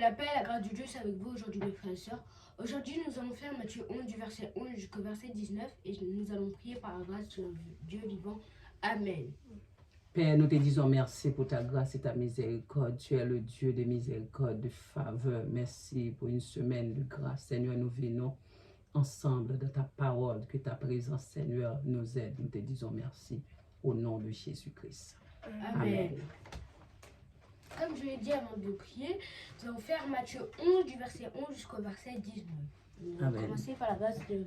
la paix et la grâce de Dieu soit avec vous aujourd'hui, mes frères et sœurs. Aujourd'hui, nous allons faire Matthieu 11 du verset 11 jusqu'au verset 19 et nous allons prier par la grâce de Dieu vivant. Amen. Père, nous te disons merci pour ta grâce et ta miséricorde. Tu es le Dieu de miséricorde, de faveur. Merci pour une semaine de grâce. Seigneur, nous venons ensemble de ta parole, que ta présence, Seigneur, nous aide. Nous te disons merci au nom de Jésus-Christ. Amen. Comme je l'ai dit avant de prier, nous allons faire Matthieu 11 du verset 11 jusqu'au verset 19. Nous allons commencer par la grâce de Dieu.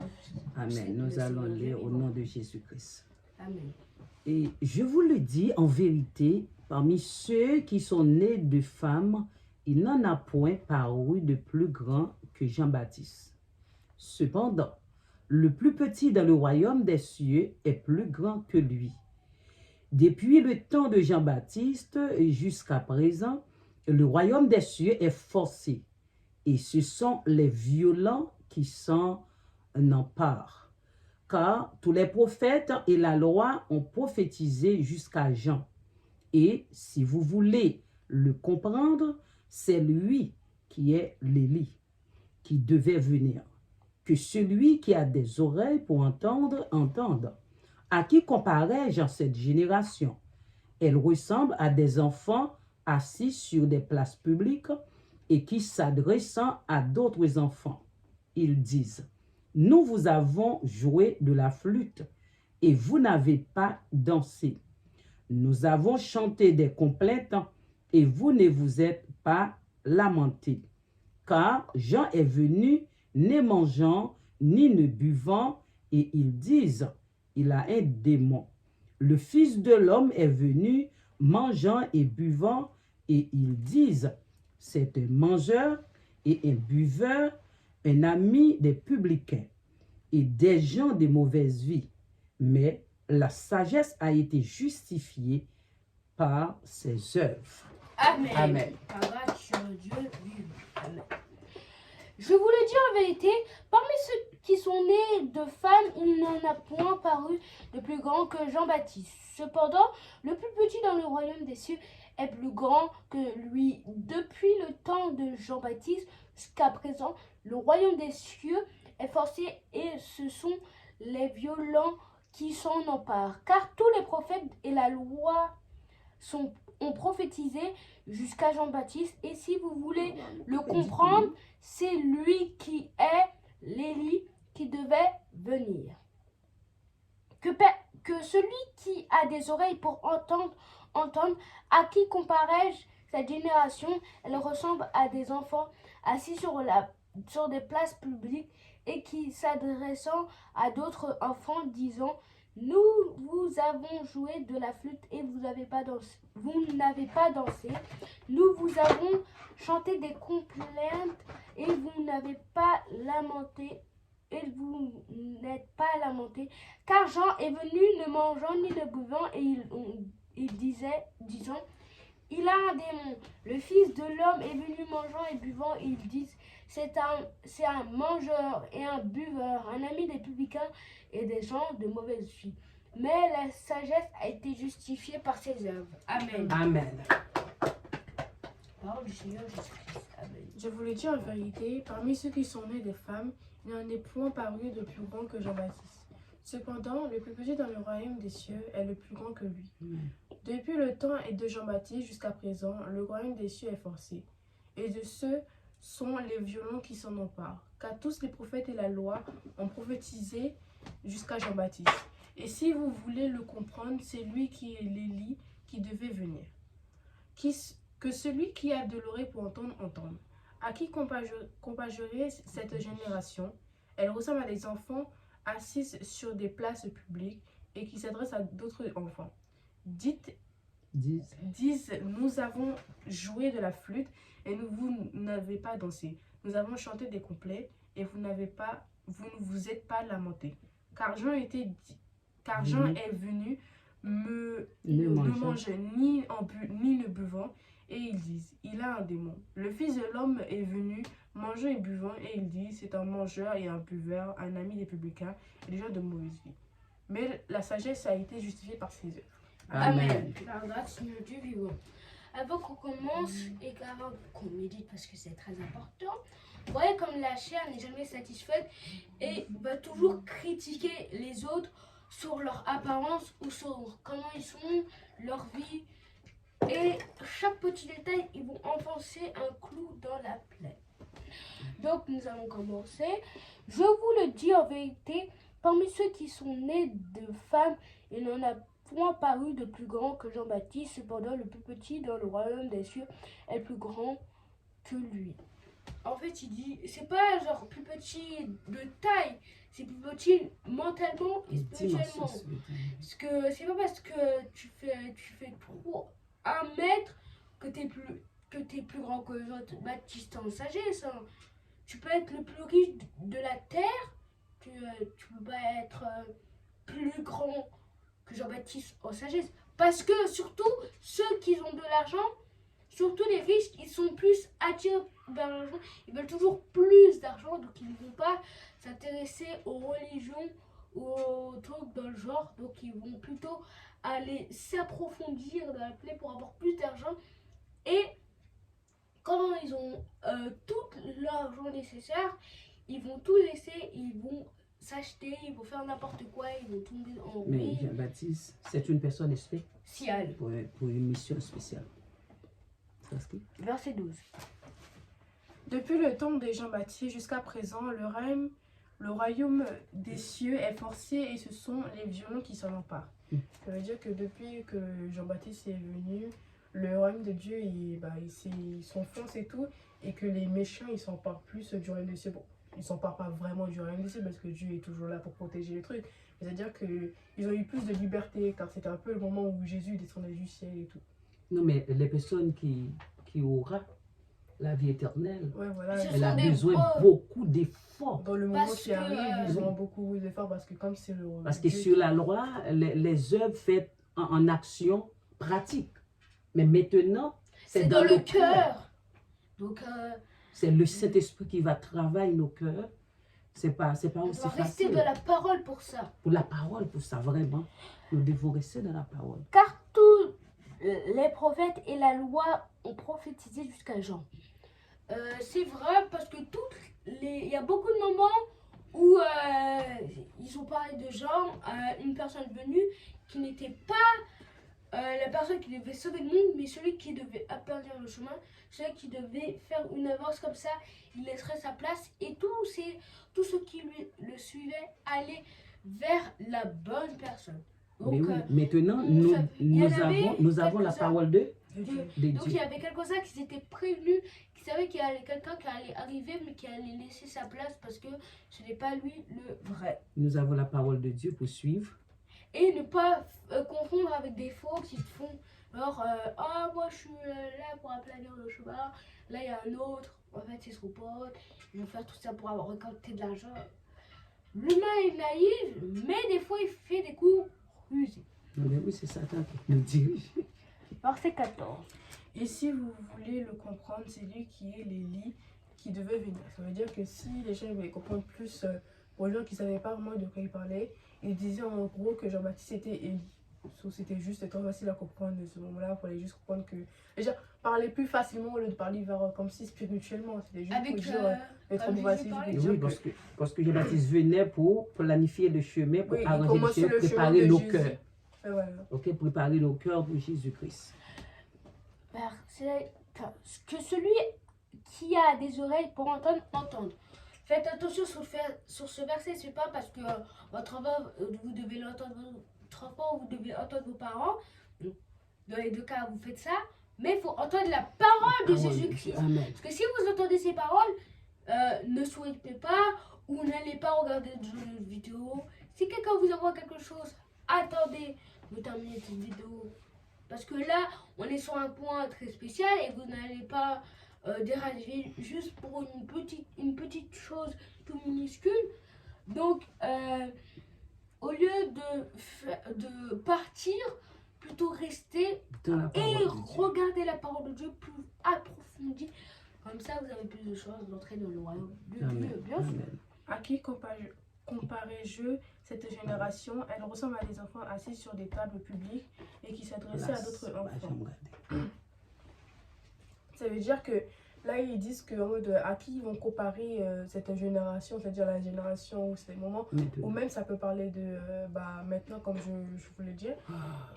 Amen. Nous allons lire au nom de Jésus-Christ. Amen. Et je vous le dis en vérité, parmi ceux qui sont nés de femmes, il n'en a point paru de plus grand que Jean-Baptiste. Cependant, le plus petit dans le royaume des cieux est plus grand que lui. Depuis le temps de Jean-Baptiste jusqu'à présent, le royaume des cieux est forcé, et ce sont les violents qui s'en emparent. Car tous les prophètes et la loi ont prophétisé jusqu'à Jean. Et si vous voulez le comprendre, c'est lui qui est l'Élie, qui devait venir. Que celui qui a des oreilles pour entendre, entende. À qui comparais-je en cette génération? Elle ressemble à des enfants assis sur des places publiques et qui s'adressant à d'autres enfants. Ils disent, nous vous avons joué de la flûte et vous n'avez pas dansé. Nous avons chanté des complètes et vous ne vous êtes pas lamentés. Car Jean est venu ne mangeant ni ne buvant et ils disent, il a un démon. Le Fils de l'homme est venu mangeant et buvant et ils disent, c'est un mangeur et un buveur, un ami des publicains et des gens de mauvaise vie. Mais la sagesse a été justifiée par ses œuvres. Amen. Amen. Par grâce de Dieu vivant. Amen. Je vous le dis en vérité, parmi ceux qui sont nés de femmes, il n'en a point paru de plus grand que Jean-Baptiste. Cependant, le plus petit dans le royaume des cieux est plus grand que lui. Depuis le temps de Jean-Baptiste jusqu'à présent, le royaume des cieux est forcé et ce sont les violents qui s'en emparent. Car tous les prophètes et la loi ont prophétisé jusqu'à Jean-Baptiste. Et si vous voulez le comprendre, c'est lui qui est l'Élie qui devait venir. Que celui qui a des oreilles pour entendre. À qui comparais-je cette génération? Elle ressemble à des enfants assis sur des places publiques et qui s'adressant à d'autres enfants disant, nous vous avons joué de la flûte et vous n'avez pas dansé. Nous vous avons chanté des complètes et vous n'avez pas lamenté. Et vous n'êtes pas lamenté. Car Jean est venu ne mangeant ni ne buvant et il disait, disant, il a un démon. Le Fils de l'homme est venu mangeant et buvant et ils disent, c'est un mangeur et un buveur, un ami des publicains et des gens de mauvaise vie. Mais la sagesse a été justifiée par ses œuvres. Amen. Amen. Parole du Seigneur Jésus-Christ. Amen. Je vous le dis en vérité, parmi ceux qui sont nés des femmes, il n'en est point paru de plus grand que Jean-Baptiste. Cependant, le plus petit dans le royaume des cieux est le plus grand que lui. Depuis le temps de Jean-Baptiste jusqu'à présent, le royaume des cieux est forcé. Et de ceux sont les violents qui s'en emparent. Car tous les prophètes et la loi ont prophétisé jusqu'à Jean-Baptiste. Et si vous voulez le comprendre, c'est lui qui est l'Élie qui devait venir. Que celui qui a de l'oreille pour entendre, entende. À qui comparerai cette génération? Elle ressemble à des enfants assis sur des places publiques et qui s'adressent à d'autres enfants. Disent, nous avons joué de la flûte et vous n'avez pas dansé. Nous avons chanté des couplets et vous ne vous êtes pas lamentés. Car Jean est venu ne manger ni ne buvant. Et ils disent, il a un démon. Le Fils de l'homme est venu manger et buvant, et ils disent, c'est un mangeur et un buveur, un ami des publicains et des gens de mauvaise vie. Mais la sagesse a été justifiée par ses œuvres. Amen. Par grâce de Dieu vivant. avant qu'on commence et qu'avant qu'on médite, parce que c'est très important, vous voyez comme la chair n'est jamais satisfaite et va toujours critiquer les autres sur leur apparence ou sur comment ils sont, leur vie. Et chaque petit détail, ils vont enfoncer un clou dans la plaie. Donc nous allons commencer. Je vous le dis en vérité, parmi ceux qui sont nés de femmes, il n'en a point paru de plus grand que Jean-Baptiste. Cependant, le plus petit dans le royaume des cieux est plus grand que lui. En fait, il dit, c'est pas genre plus petit de taille, c'est plus petit mentalement et spirituellement. Parce que c'est pas parce que tu fais trop 1 mètre que t'es plus grand que les autres. Baptiste en sagesse. Hein. Tu peux être le plus riche de la terre, tu peux pas être plus grand que Jean-Baptiste en sagesse. Parce que surtout, ceux qui ont de l'argent, surtout les riches, ils sont plus attirés vers l'argent. Ils veulent toujours plus d'argent, donc ils ne vont pas s'intéresser aux religions ou aux trucs dans le genre. Donc ils vont plutôt aller s'approfondir dans la plaie pour avoir plus d'argent. Et quand ils ont tout l'argent nécessaire, ils vont tout laisser, ils vont s'acheter, ils vont faire n'importe quoi, ils vont tomber en Mais ruine. Jean-Baptiste, c'est une personne Spéciale. pour une mission spéciale. Verset 12. Depuis le temps de Jean-Baptiste jusqu'à présent, le royaume des cieux est forcé et ce sont les violents qui s'en emparent. Ça veut dire que depuis que Jean-Baptiste est venu, le royaume de Dieu il s'enfonce et tout, et que les méchants ils s'emparent plus du royaume des cieux. Bon, ils s'emparent pas vraiment du royaume des cieux parce que Dieu est toujours là pour protéger les trucs. C'est-à-dire qu'ils ont eu plus de liberté car c'était un peu le moment où Jésus descendait du ciel et tout. Non, mais les personnes qui auront la vie éternelle, Ouais, voilà. Ce elle sont a des besoin pauvres. beaucoup d'efforts. Dans le moment Parce qui que, arrive, ils ont beaucoup d'efforts parce que comme c'est le... Parce que Dieu sur la loi, les œuvres faites en action pratique. Mais maintenant, C'est dans le cœur. Donc, C'est le Saint-Esprit qui va travailler nos cœurs. C'est pas on aussi doit rester facile. de la parole pour ça. Pour la parole, pour ça, vraiment. Nous devons rester dans la parole. Car tous les prophètes et la loi ont prophétisé jusqu'à Jean. C'est vrai parce que il y a beaucoup de moments où ils ont parlé de Jean, une personne venue qui n'était pas la personne qui devait sauver le monde, mais celui qui devait aplanir le chemin, celui qui devait faire une avance comme ça, il laisserait sa place et tous ceux qui le suivaient allaient vers la bonne personne. Mais Donc, oui, maintenant, il y en avait nous avons la quelques-uns. parole de Dieu. de Donc il Dieu. y avait quelques-uns qui s'étaient prévenus, qui savaient qu'il y avait quelqu'un qui allait arriver, mais qui allait laisser sa place parce que ce n'est pas lui le vrai. Nous avons la parole de Dieu pour suivre. Et ne pas confondre avec des faux qui se font genre ah moi je suis là pour aplanir le chemin, là il y a un autre, en fait c'est son pote, ils vont faire tout ça pour avoir récolté de l'argent. L'humain est naïf, mais des fois il fait des coups rusés. Mais oui, c'est Satan qui nous dirige. Verset 14. Et si vous voulez le comprendre, c'est lui qui est l'Élie qui devait venir. Ça veut dire que si les gens voulaient comprendre plus, pour les gens qui ne savaient pas vraiment de quoi il parlait, il disait en gros que Jean-Baptiste était Élie. C'était juste trop facile à comprendre de ce moment-là. Il fallait juste comprendre que déjà parler plus facilement au lieu de parler comme si spirituellement. C'était juste Avec pour dire être comme facile. Jésus parlait. Et oui, parce que Jean-Baptiste venait pour planifier le chemin, pour Oui, il arranger commençait le chemin, le chemin préparer de nos Jésus. cœurs. Voilà. Ok, préparer nos cœurs pour Jésus-Christ. Verset 15. Que celui qui a des oreilles pour entendre, entende. Faites attention sur ce verset, c'est pas parce que votre enfant, vous devez l'entendre, votre enfant, vous devez entendre vos parents. Dans les deux cas, vous faites ça. Mais il faut entendre la parole de Jésus-Christ. Amen. Parce que si vous entendez ces paroles, ne souhaitez pas ou n'allez pas regarder de vidéo. Si quelqu'un vous envoie quelque chose, attendez de terminer cette vidéo. Parce que là, on est sur un point très spécial et vous n'allez pas déranger juste pour une petite chose tout minuscule. Donc, au lieu de partir, plutôt rester Dans la et parole de Dieu. regarder la parole de Dieu plus approfondie. Comme ça, vous avez plus de chances d'entrer dans le royaume de Dieu, Amen. bien sûr. Amen. À qui comparais-je cette génération? Elle ressemble à des enfants assis sur des tables publiques et qui s'adressaient à d'autres Place. enfants. J'aime regarder. ça veut dire que là, ils disent que, en mode, à qui ils vont comparer cette génération, c'est-à-dire la génération où c'est le moment, ou Maintenant. même ça peut parler de maintenant, comme je vous le dire.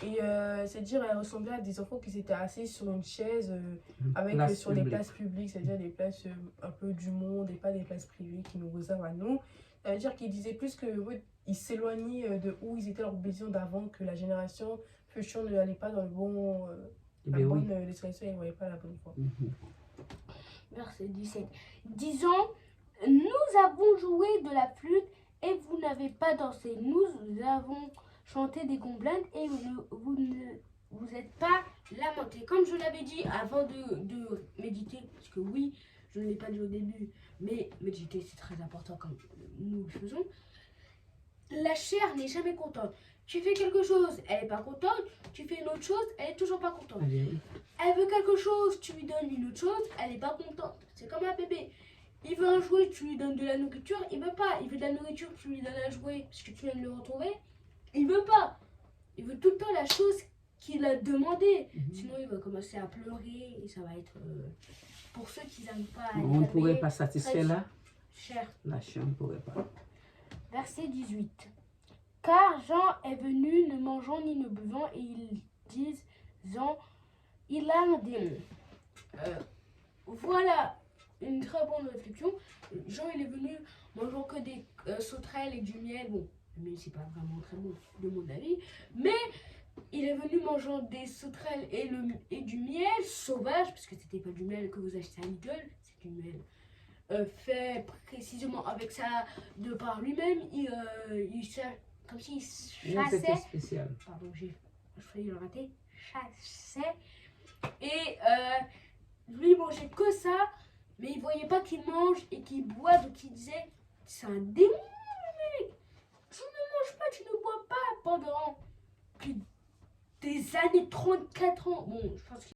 Et c'est dire, elle ressemblait à des enfants qui s'étaient assis sur une chaise avec Place sur des publique. places publiques, c'est-à-dire des places un peu du monde et pas des places privées qui nous réservent à nous. Ça veut dire qu'ils disaient plus que ouais, ils s'éloignaient de où ils étaient leur vision d'avant, que la génération future ne allait pas dans le bon, Eh la bien, oui. bonne direction, ils ne voyaient pas la bonne voie. Mhm. Verset 17. Disant, nous avons joué de la flûte et vous n'avez pas dansé. Nous avons chanté des complaintes et vous ne vous êtes pas lamenté. Comme je l'avais dit avant de méditer, parce que oui, je ne l'ai pas dit au début, mais méditer c'est très important comme nous le faisons. La chair n'est jamais contente. Tu fais quelque chose, elle n'est pas contente. Tu fais une autre chose, elle est toujours pas contente. Eh bien, oui. Elle veut quelque chose, tu lui donnes une autre chose, elle n'est pas contente. C'est comme un bébé. Il veut un jouet, tu lui donnes de la nourriture, il veut pas. Il veut de la nourriture, tu lui donnes un jouet parce que tu viens de le retrouver, il veut pas. Il veut tout le temps la chose qu'il a demandé. Sinon, il va commencer à pleurer et ça va être pour ceux qui n'arrivent pas à On ne pourrait calmer, pas satisfaire là. cher. La chair ne pourrait pas. Verset 18. Car Jean est venu ne mangeant ni ne buvant et ils disent il a un démon. Voilà une très bonne réflexion. Jean il est venu mangeant que des sauterelles et du miel. Bon, le miel c'est pas vraiment très bon de mon avis, mais il est venu mangeant des sauterelles et du miel sauvage, parce que c'était pas du miel que vous achetez à Lidl, c'est du miel fait précisément avec ça de par lui-même. Comme s'il Mais c'était chassait. spécial. Pardon, j'ai failli le rater. Chassait. Et lui, il mangeait que ça, mais il voyait pas qu'il mange et qu'il boit, donc il disait c'est un démon, mec. Tu ne manges pas, tu ne bois pas pendant plus des années, 34 ans. Bon, je pense que